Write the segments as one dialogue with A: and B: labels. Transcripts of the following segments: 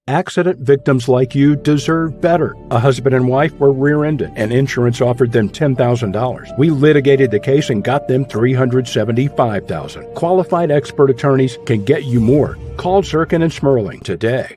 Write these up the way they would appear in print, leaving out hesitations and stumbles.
A: Accident victims like you deserve better. A husband and wife were rear-ended, and insurance offered them $10,000. We litigated the case and got them $375,000. Qualified expert attorneys can get you more. Call Zirkin and Smerling today.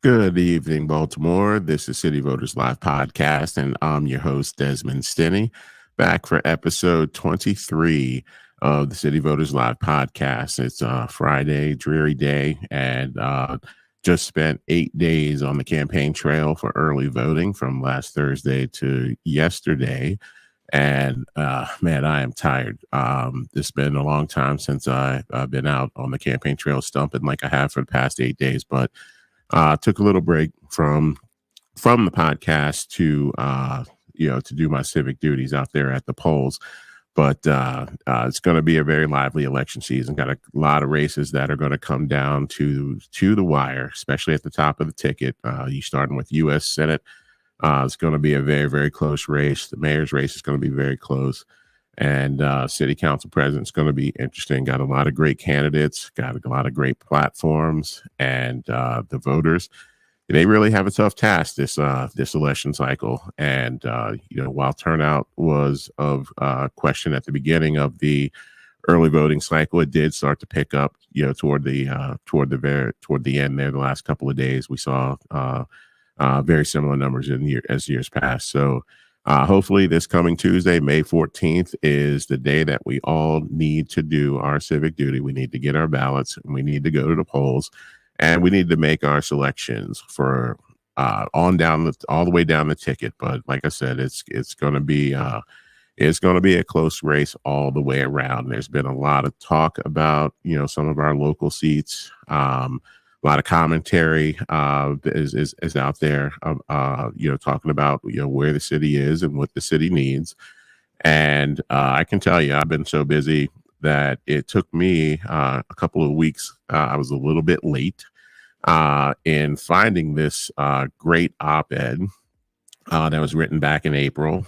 B: Good evening, Baltimore. This is City Voters Live Podcast, and I'm your host, Desmond Stinney, back for episode 23 of the City Voters Live Podcast. It's a Friday, dreary day, and just spent 8 days on the campaign trail for early voting from last Thursday to yesterday. And man, I am tired. It's been a long time since I've been out on the campaign trail stumping like I have for the past 8 days, but took a little break from the podcast to to do my civic duties out there at the polls. But it's going to be a very lively election season. Got a lot of races that are going to come down to the wire, especially at the top of the ticket. You starting with U.S. Senate. It's going to be a very, very close race. The mayor's race is going to be very close. And city council president is going to be interesting. Got a lot of great candidates, got a lot of great platforms, and the voters, they really have a tough task this election cycle. And while turnout was of question at the beginning of the early voting cycle, it did start to pick up. Toward the end there, the last couple of days, we saw very similar numbers as years past. So. Hopefully this coming Tuesday, May 14th, is the day that we all need to do our civic duty. We need to get our ballots, and we need to go to the polls, and we need to make our selections for all the way down the ticket. But like I said, it's going to be a close race all the way around. There's been a lot of talk about some of our local seats. A lot of commentary is out there, talking about where the city is and what the city needs. And I can tell you, I've been so busy that it took me a couple of weeks. I was a little bit late in finding this great op-ed that was written back in April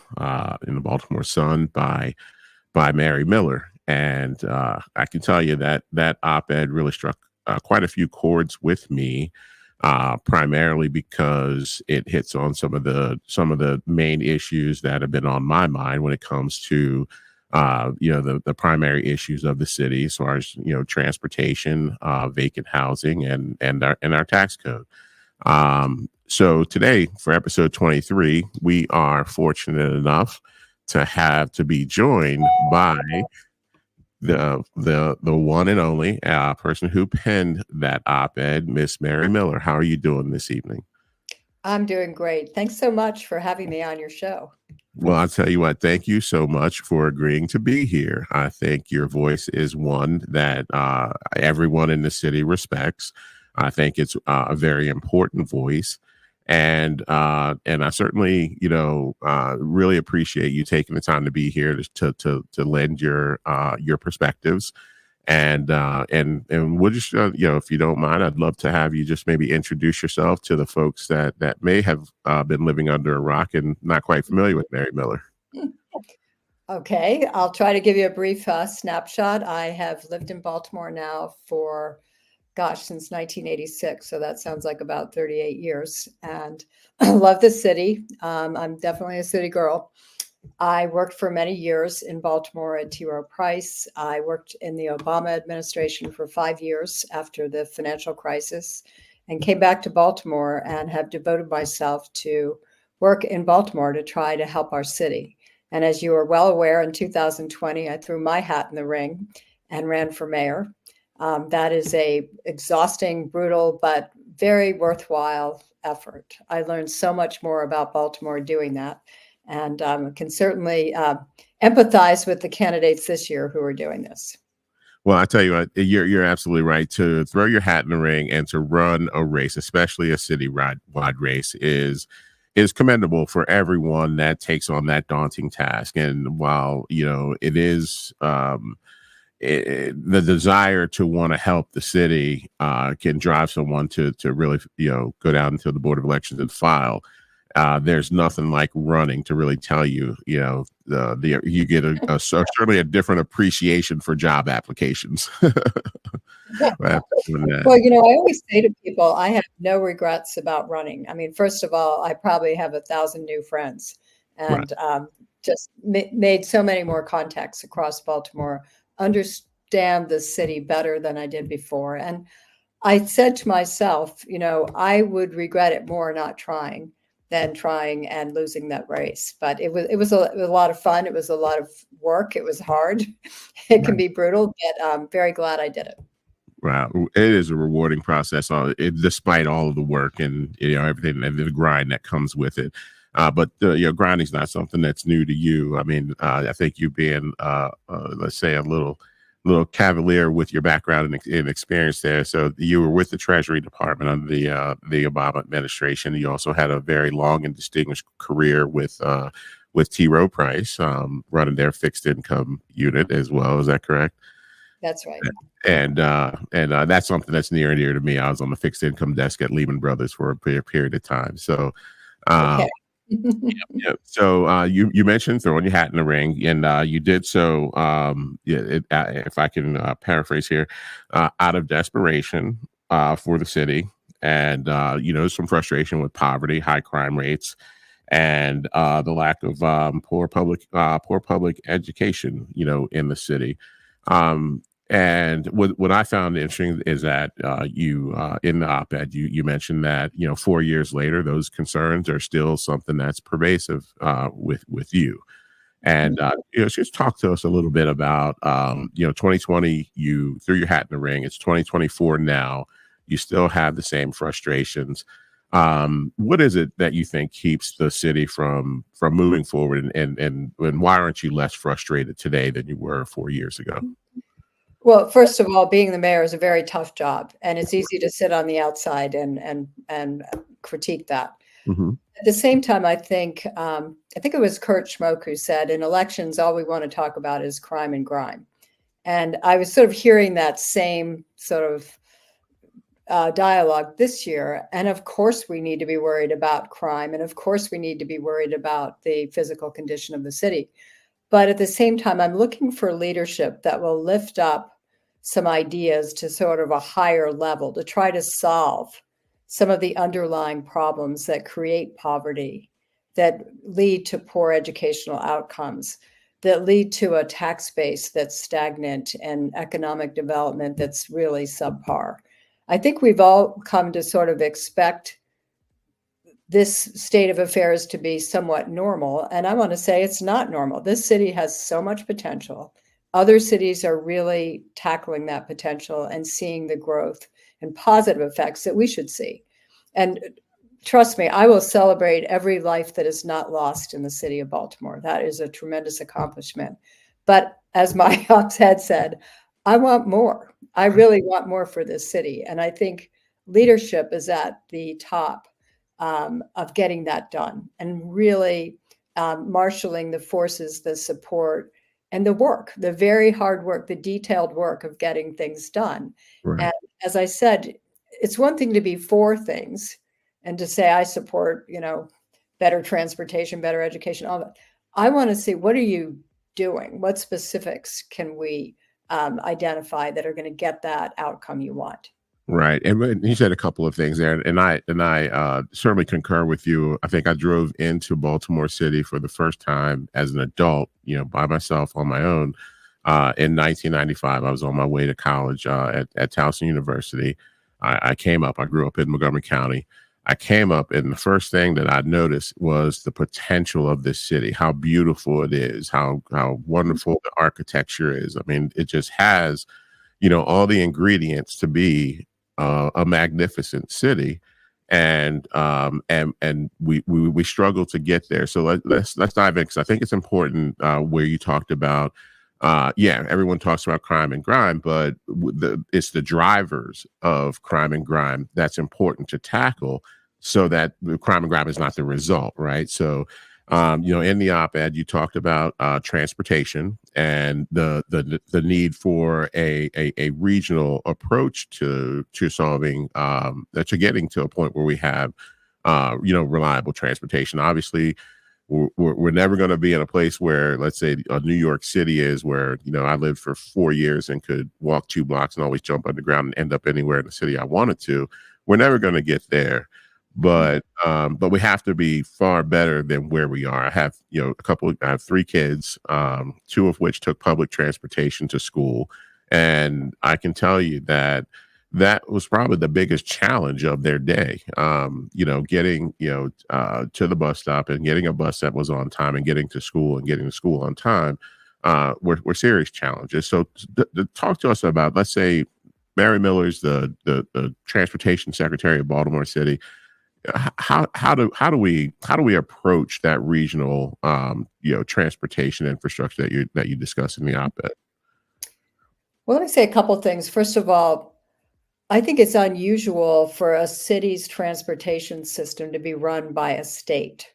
B: in the Baltimore Sun by Mary Miller. And I can tell you that op-ed really struck quite a few chords with me, primarily because it hits on some of the main issues that have been on my mind when it comes to the primary issues of the city, as far as transportation, vacant housing, and our tax code. So today, for episode 23, we are fortunate enough to be joined by the one and only person who penned that op-ed, Miss Mary Miller. How are you doing this evening?
C: I'm doing great. Thanks so much for having me on your show.
B: Well, I'll tell you what, thank you so much for agreeing to be here. I think your voice is one that everyone in the city respects. I think it's a very important voice. And I certainly, really appreciate you taking the time to be here to lend your perspectives. And we'll just, if you don't mind, I'd love to have you just maybe introduce yourself to the folks that may have been living under a rock and not quite familiar with Mary Miller.
C: Okay, I'll try to give you a brief snapshot. I have lived in Baltimore now for since 1986. So that sounds like about 38 years, and I love the city. I'm definitely a city girl. I worked for many years in Baltimore at T. Rowe Price. I worked in the Obama administration for 5 years after the financial crisis, and came back to Baltimore and have devoted myself to work in Baltimore to try to help our city. And as you are well aware, in 2020, I threw my hat in the ring and ran for mayor. That is a exhausting, brutal, but very worthwhile effort. I learned so much more about Baltimore doing that, and can certainly empathize with the candidates this year who are doing this.
B: Well, I tell you what, you're absolutely right. To throw your hat in the ring and to run a race, especially a city-wide race, is commendable for everyone that takes on that daunting task. And while it is the desire to want to help the city can drive someone to really go down to the Board of Elections and file. There's nothing like running to really tell you, you get certainly a different appreciation for job applications.
C: Well, I always say to people, I have no regrets about running. I mean, first of all, I probably have 1,000 new friends, and just made so many more contacts across Baltimore, understand the city better than I did before. And I said to myself, I would regret it more not trying than trying and losing that race. But it was a lot of fun. It was a lot of work. It was hard. It can be brutal, but I'm very glad I did it.
B: Wow, it is a rewarding process, despite all of the work and everything and the grind that comes with it. But grinding is not something that's new to you. I mean, I think you being, let's say, a little cavalier with your background and experience there. So you were with the Treasury Department under the Obama administration. You also had a very long and distinguished career with T. Rowe Price, running their fixed income unit as well. Is that correct?
C: That's right.
B: And that's something that's near and dear to me. I was on the fixed income desk at Lehman Brothers for a period of time. So,
C: okay.
B: So you mentioned throwing your hat in the ring, and you did so. If I can paraphrase here, out of desperation for the city, and some frustration with poverty, high crime rates, and the lack of poor public education, in the city. And what I found interesting is that you in the op-ed you mentioned that 4 years later those concerns are still something that's pervasive with you. And just talk to us a little bit about 2020. You threw your hat in the ring. It's 2024 now. You still have the same frustrations. What is it that you think keeps the city from moving forward, and why aren't you less frustrated today than you were 4 years ago?
C: Well, first of all, being the mayor is a very tough job, and it's easy to sit on the outside and critique that.
B: Mm-hmm.
C: At the same time, I think it was Kurt Schmoke who said, in elections, all we want to talk about is crime and grime. And I was sort of hearing that same sort of dialogue this year. And of course, we need to be worried about crime. And of course, we need to be worried about the physical condition of the city. But at the same time, I'm looking for leadership that will lift up some ideas to sort of a higher level to try to solve some of the underlying problems that create poverty, that lead to poor educational outcomes, that lead to a tax base that's stagnant and economic development that's really subpar. I think we've all come to sort of expect this state of affairs to be somewhat normal. And I want to say it's not normal. This city has so much potential. Other cities are really tackling that potential and seeing the growth and positive effects that we should see. And trust me, I will celebrate every life that is not lost in the city of Baltimore. That is a tremendous accomplishment. But as my op-ed said, I want more. I really want more for this city. And I think leadership is at the top of getting that done, and really marshaling the forces, the support, and the work, the very hard work, the detailed work of getting things done.
B: Right.
C: And as I said, it's one thing to be for things and to say, I support, better transportation, better education, all that. I want to see, what are you doing? What specifics can we identify that are going to get that outcome you want?
B: Right. And you said a couple of things there, and I certainly concur with you. I think I drove into Baltimore City for the first time as an adult, by myself on my own, in 1995. I was on my way to college at Towson University. I came up, I grew up in Montgomery County. I came up, and the first thing that I noticed was the potential of this city, how beautiful it is, how wonderful the architecture is. I mean, it just has, all the ingredients to be a magnificent city, and we struggle to get there. So let's dive in, because I think it's important, where you talked about, everyone talks about crime and grime, but it's the drivers of crime and grime that's important to tackle, so that the crime and grime is not the result, right? So, in the op-ed, you talked about transportation and the need for a regional approach to solving, to getting to a point where we have reliable transportation. Obviously, we're never going to be in a place where, let's say, New York City is, where I lived for 4 years and could walk 2 blocks and always jump underground and end up anywhere in the city I wanted to. We're never going to get there, but we have to be far better than where we are. I have I have 3 kids, 2 of which took public transportation to school, and I can tell you that was probably the biggest challenge of their day. Getting to the bus stop and getting a bus that was on time, and getting to school on time were serious challenges. So talk to us about, let's say, Mary Miller's the transportation secretary of Baltimore City. How do we approach that regional transportation infrastructure that you discuss in the op-ed?
C: Well, let me say a couple of things. First of all, I think it's unusual for a city's transportation system to be run by a state.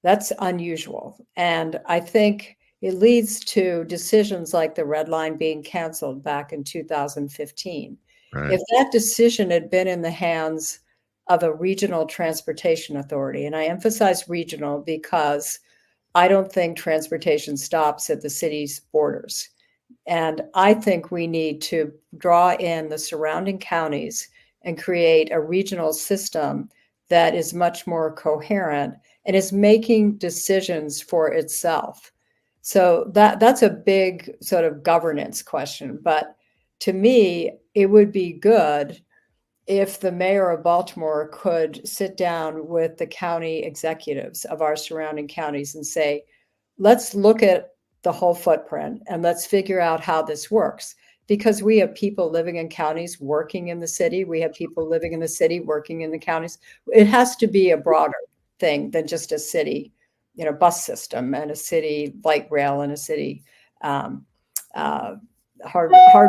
C: That's unusual. And I think it leads to decisions like the Red Line being canceled back in 2015.
B: Right.
C: If that decision had been in the hands of a regional transportation authority, and I emphasize regional because I don't think transportation stops at the city's borders. And I think we need to draw in the surrounding counties and create a regional system that is much more coherent and is making decisions for itself. So that's a big sort of governance question. But to me, it would be good if the mayor of Baltimore could sit down with the county executives of our surrounding counties and say, let's look at the whole footprint and let's figure out how this works. Because we have people living in counties working in the city. We have people living in the city working in the counties. It has to be a broader thing than just a city, bus system and a city light rail and a city hard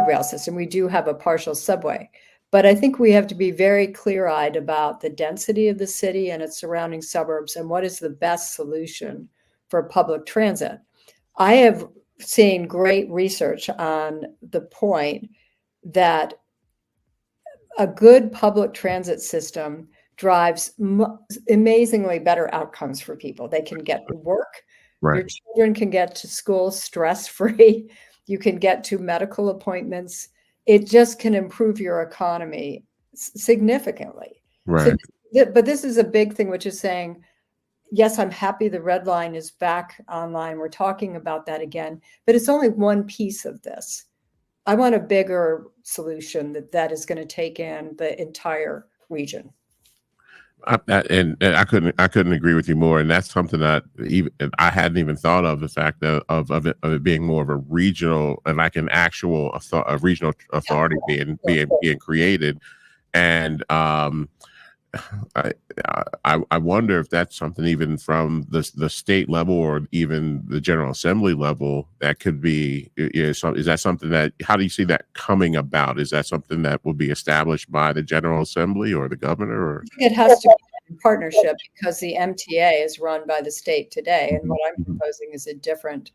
C: rail system. We do have a partial subway. But I think we have to be very clear-eyed about the density of the city and its surrounding suburbs and what is the best solution for public transit. I have seen great research on the point that a good public transit system drives amazingly better outcomes for people. They can get to work.
B: Right.
C: Your children can get to school stress-free. You can get to medical appointments. It just can improve your economy significantly.
B: Right.
C: But this is a big thing, which is saying, yes, I'm happy the Red Line is back online. We're talking about that again, but it's only one piece of this. I want a bigger solution that is going to take in the entire region.
B: And I couldn't agree with you more. And that's something that even I hadn't even thought of, the fact of it being more of a regional and like an actual a regional authority being created. And I wonder if that's something even from the state level or even the General Assembly level that could be. Is that something that? How do you see that coming about? Is that something that will be established by the General Assembly or the governor? Or?
C: It has to be in partnership because the MTA is run by the state today, and what I'm proposing is a different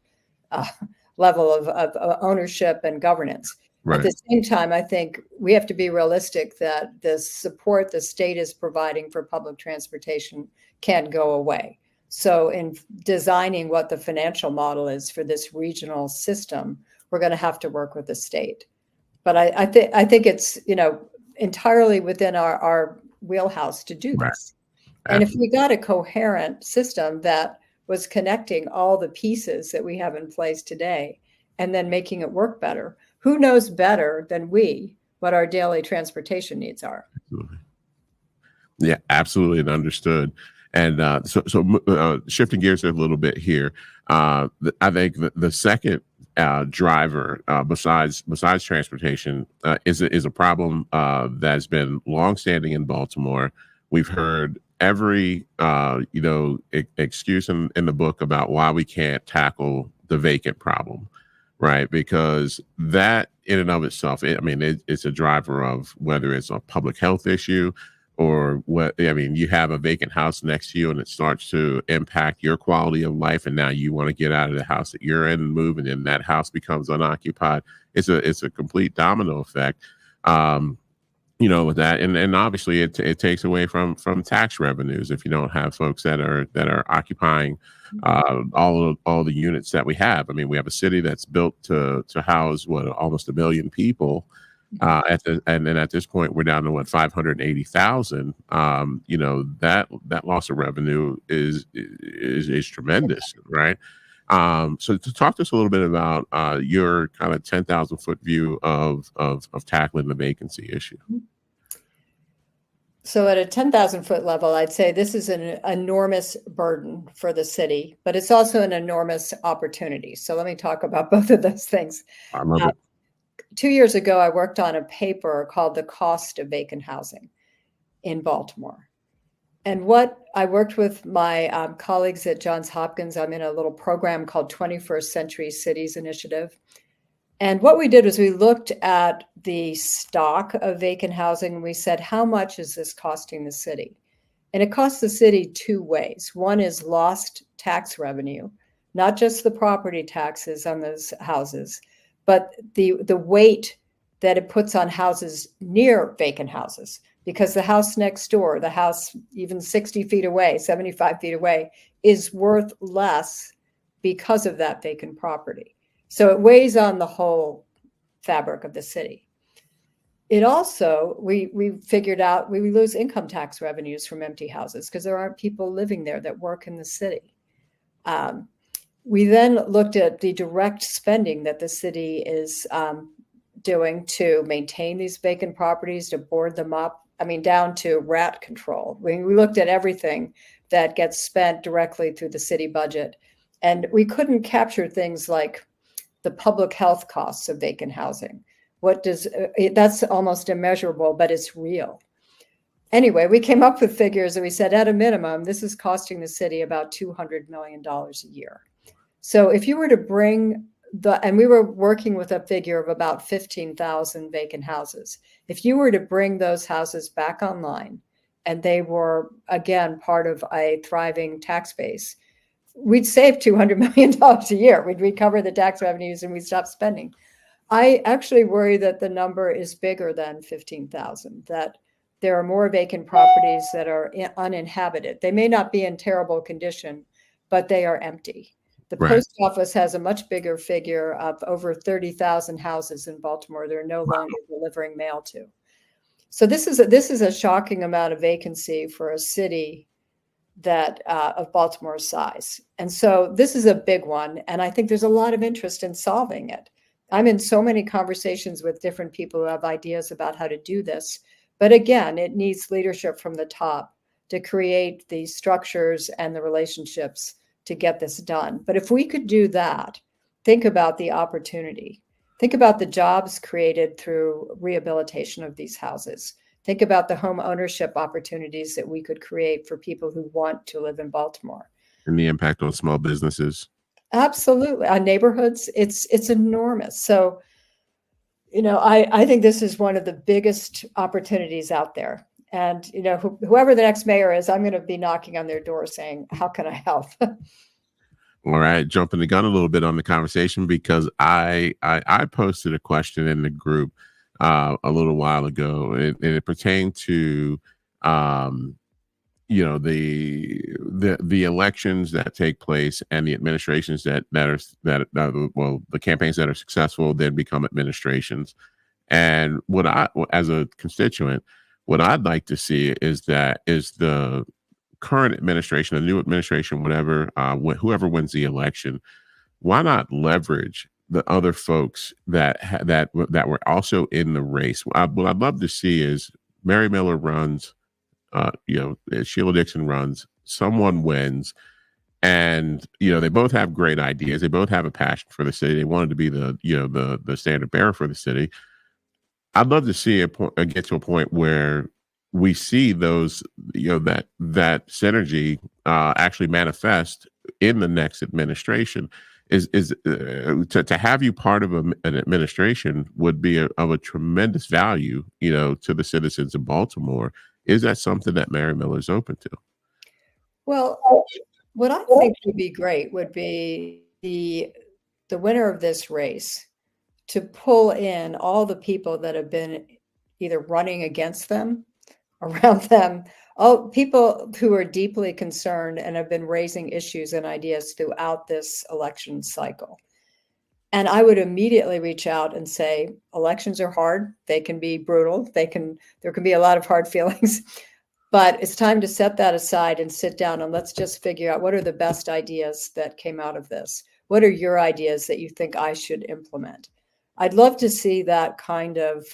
C: level of ownership and governance.
B: Right.
C: At the same time, I think we have to be realistic that the support the state is providing for public transportation can't go away. So in designing what the financial model is for this regional system, we're going to have to work with the state. But I think it's entirely within our wheelhouse to do this. Right. And if we got a coherent system that was connecting all the pieces that we have in place today and then making it work better, who knows better than we what our daily transportation needs are?
B: Absolutely. Yeah, absolutely, and understood. And shifting gears a little bit here, I think the second driver, besides transportation, is a problem that's been longstanding in Baltimore. We've heard every excuse in the book about why we can't tackle the vacant problem, right? Because that in and of itself, it's a driver of whether it's a public health issue or what. I mean, you have a vacant house next to you and it starts to impact your quality of life, and now you want to get out of the house that you're in and move, and then that house becomes unoccupied. It's a complete domino effect. With that, and obviously it takes away from tax revenues if you don't have folks that are occupying all the units that we have. I mean, we have a city that's built to house almost 1 million people. And then at this point, we're down to 580,000. That loss of revenue is tremendous, right? So to talk to us a little bit about your kind of 10,000 foot view of tackling the vacancy issue.
C: So at a 10,000 foot level, I'd say this is an enormous burden for the city, but it's also an enormous opportunity. So let me talk about both of those things.
B: I love it.
C: 2 years ago, I worked on a paper called The Cost of Vacant Housing in Baltimore. And what I worked with my colleagues at Johns Hopkins, I'm in a little program called 21st Century Cities Initiative. And what we did was we looked at the stock of vacant housing and we said, how much is this costing the city? And it costs the city two ways. One is lost tax revenue, not just the property taxes on those houses, but the weight that it puts on houses near vacant houses, because the house next door, the house even 60 feet away, 75 feet away, is worth less because of that vacant property. So it weighs on the whole fabric of the city. It also, we figured out we lose income tax revenues from empty houses because there aren't people living there that work in the city. We then looked at the direct spending that the city is doing to maintain these vacant properties, to board them up, down to rat control. We looked at everything that gets spent directly through the city budget. And we couldn't capture things like the public health costs of vacant housing. That's almost immeasurable, but it's real. Anyway, we came up with figures and we said, at a minimum, this is costing the city about $200 million a year. So if you were to bring and we were working with a figure of about 15,000 vacant houses. If you were to bring those houses back online and they were, again, part of a thriving tax base, we'd save $200 million a year. We'd recover the tax revenues and we'd stop spending. I actually worry that the number is bigger than 15,000, that there are more vacant properties that are uninhabited. They may not be in terrible condition, but they are empty. The post office has a much bigger figure of over 30,000 houses in Baltimore they're no longer delivering mail to. So this is a shocking amount of vacancy for a city that of Baltimore's size. And so this is a big one. And I think there's a lot of interest in solving it. I'm in so many conversations with different people who have ideas about how to do this. But again, it needs leadership from the top to create the structures and the relationships to get this done. But if we could do that, think about the opportunity. Think about the jobs created through rehabilitation of these houses. Think about the home ownership opportunities that we could create for people who want to live in Baltimore.
B: And the impact on small businesses. Absolutely.
C: On neighborhoods, it's enormous. So, I think this is one of the biggest opportunities out there. And, whoever the next mayor is, I'm going to be knocking on their door saying, how can I help?
B: All right. Jumping the gun a little bit on the conversation, because I posted a question in the group a little while ago, and it pertained to, the elections that take place and the administrations the campaigns that are successful then become administrations. And as a constituent, what I'd like to see is the current administration, the new administration, whatever, whoever wins the election, why not leverage the other folks that were also in the race? What I'd love to see is Mary Miller runs, Sheila Dixon runs, someone wins, and they both have great ideas. They both have a passion for the city. They wanted to be the standard bearer for the city. I'd love to see get to a point where we see those, that synergy actually manifest in the next administration. To have you part of an administration would be of a tremendous value, to the citizens of Baltimore. Is that something that Mary Miller is open to?
C: Well, what I think would be great would be the winner of this race to pull in all the people that have been either running against them, around them, all people who are deeply concerned and have been raising issues and ideas throughout this election cycle. And I would immediately reach out and say, elections are hard. They can be brutal. There can be a lot of hard feelings, but it's time to set that aside and sit down and let's just figure out what are the best ideas that came out of this. What are your ideas that you think I should implement? I'd love to see that kind of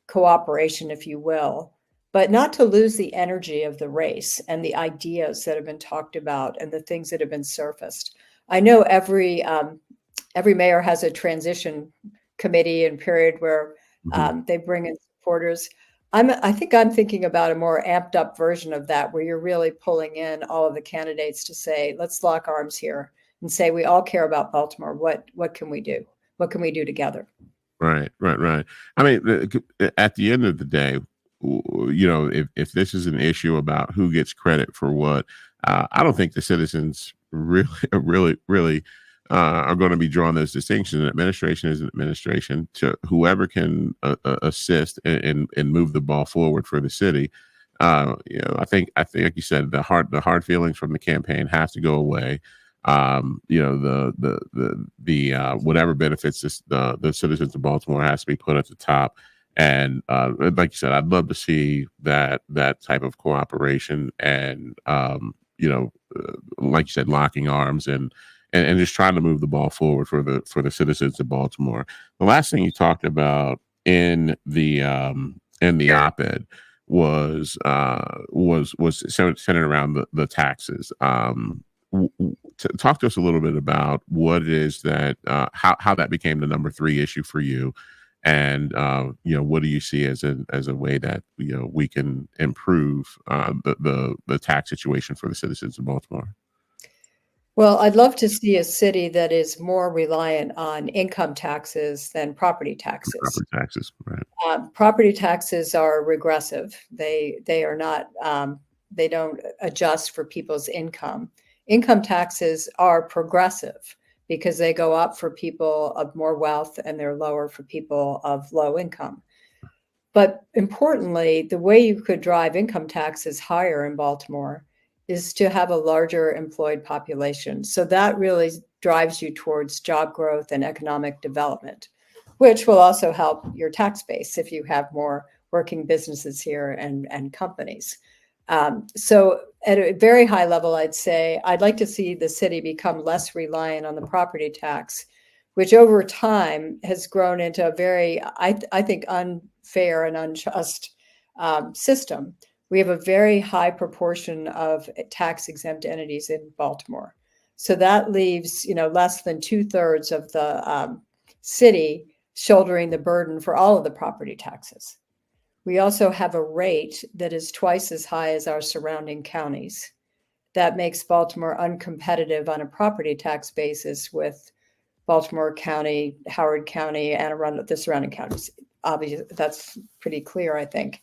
C: cooperation, if you will, but not to lose the energy of the race and the ideas that have been talked about and the things that have been surfaced. I know every mayor has a transition committee and period where they bring in supporters. I think I'm thinking about a more amped up version of that, where you're really pulling in all of the candidates to say, let's lock arms here and say, we all care about Baltimore. What can we do? What can we do together?
B: Right. I mean, at the end of the day, if this is an issue about who gets credit for what, I don't think the citizens really are going to be drawing those distinctions. An administration is an administration. To whoever can assist and move the ball forward for the city. I think like you said, the hard feelings from the campaign have to go away. Whatever benefits the citizens of Baltimore has to be put at the top. And like you said, I'd love to see that type of cooperation and like you said, locking arms and just trying to move the ball forward for the citizens of Baltimore. The last thing you talked about in the op-ed was centered around the taxes. Talk to us a little bit about what it is that how that became the number 3 issue for you, and what do you see as a way that we can improve the tax situation for the citizens of Baltimore?
C: Well, I'd love to see a city that is more reliant on income taxes than property taxes.
B: Property taxes, right?
C: Property taxes are regressive. They are not. They don't adjust for people's income. Income taxes are progressive because they go up for people of more wealth and they're lower for people of low income. But importantly, the way you could drive income taxes higher in Baltimore is to have a larger employed population. So that really drives you towards job growth and economic development, which will also help your tax base if you have more working businesses here and companies. So at a very high level, I'd say I'd like to see the city become less reliant on the property tax, which over time has grown into a very, I think, unfair and unjust system. We have a very high proportion of tax-exempt entities in Baltimore. So that leaves, less than 2/3 of the city shouldering the burden for all of the property taxes. We also have a rate that is twice as high as our surrounding counties. That makes Baltimore uncompetitive on a property tax basis with Baltimore County, Howard County, and around the surrounding counties. Obviously, that's pretty clear, I think.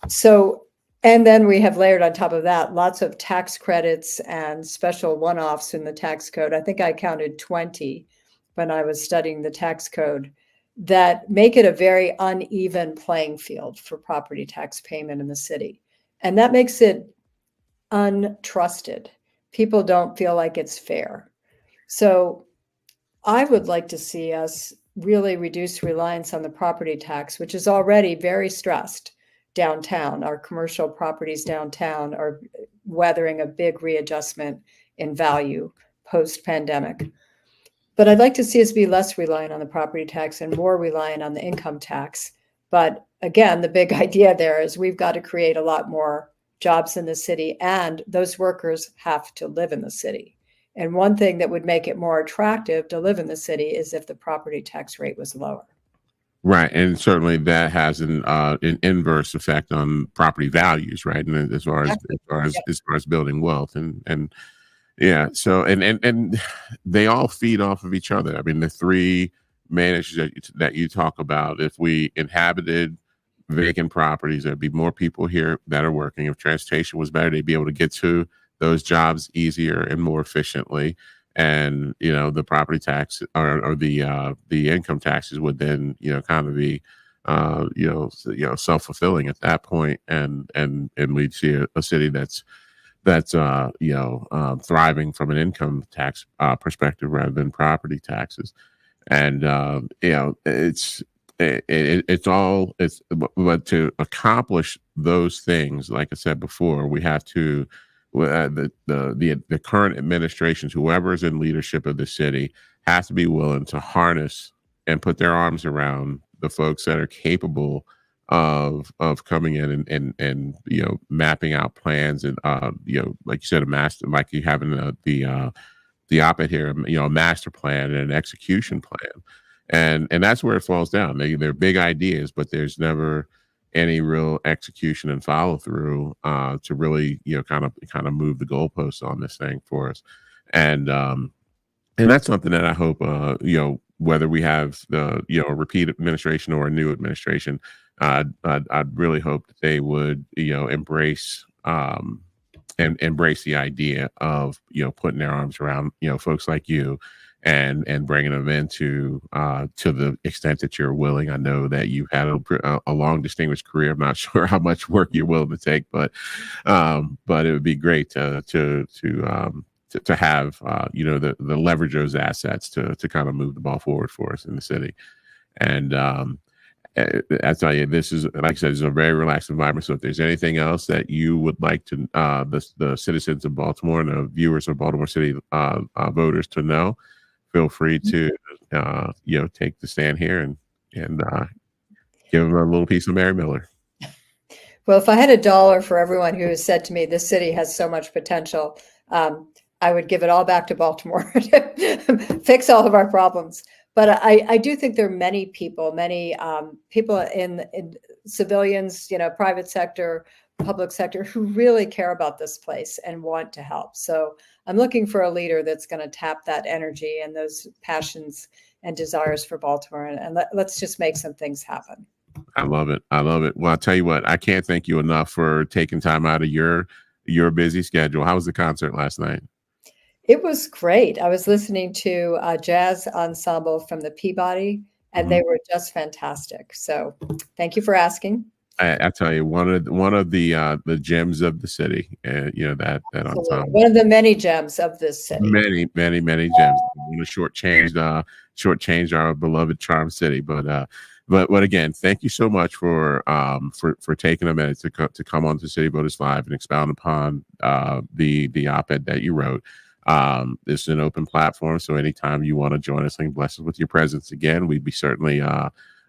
C: So, and then we have layered on top of that lots of tax credits and special one-offs in the tax code. I think I counted 20 when I was studying the tax code that make it a very uneven playing field for property tax payment in the city. And that makes it untrusted. People don't feel like it's fair. So I would like to see us really reduce reliance on the property tax, which is already very stressed downtown. Our commercial properties downtown are weathering a big readjustment in value post-pandemic. But I'd like to see us be less reliant on the property tax and more reliant on the income tax, but again, the big idea there is we've got to create a lot more jobs in the city, and those workers have to live in the city. And one thing that would make it more attractive to live in the city is if the property tax rate was lower.
B: Right, and certainly that has an inverse effect on property values, right? And as far as
C: Exactly. Yep.
B: as far as building wealth, and yeah, so and they all feed off of each other. I mean, the three main issues that you talk about. If we inhabited vacant properties, there'd be more people here that are working. If transportation was better, they'd be able to get to those jobs easier and more efficiently. And the property tax or the income taxes would then kind of be self-fulfilling at that point, and we'd see a city that's thriving from an income tax perspective rather than property taxes. And but to accomplish those things, like I said before, we have to the current administrations, whoever is in leadership of the city, has to be willing to harness and put their arms around the folks that are capable of coming in and mapping out plans and like you said, a master, like you having the op-ed here, a master plan and an execution plan. And that's where it falls down. They're big ideas, but there's never any real execution and follow through to really kind of move the goalposts on this thing for us. And that's something that I hope whether we have the a repeat administration or a new administration, I'd really hope that they would embrace and embrace the idea of putting their arms around folks like you and bringing them into to the extent that you're willing. I know that you've had a long, distinguished career. I'm not sure how much work you're willing to take, but it would be great to have the leverage those assets to kind of move the ball forward for us in the city. And I tell you, this is, like I said, it's a very relaxed environment. So if there's anything else that you would like to the citizens of Baltimore and the viewers of Baltimore City voters to know, feel free to take the stand here and give them a little piece of Mary Miller.
C: Well, if I had $1 for everyone who has said to me, this city has so much potential, I would give it all back to Baltimore to fix all of our problems. But I do think there are many people in civilians, private sector, public sector, who really care about this place and want to help. So I'm looking for a leader that's going to tap that energy and those passions and desires for Baltimore, and let's just make some things happen.
B: I love it. Well, I'll tell you what, I can't thank you enough for taking time out of your busy schedule. How was the concert last night?
C: It was great. I was listening to a jazz ensemble from the Peabody, and they were just fantastic. So thank you for asking.
B: I tell you, one of the gems of the city, and that ensemble.
C: One of the many gems of this city.
B: Many gems. I want to shortchange our beloved Charm City, but again, thank you so much for taking a minute to come on to City Voters Live and expound upon the op-ed that you wrote. This is an open platform, so anytime you want to join us and bless us with your presence again, we'd be certainly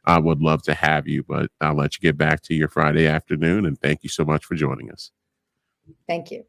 B: I would love to have you, but I'll let you get back to your Friday afternoon, and thank you so much for joining us.
C: Thank you.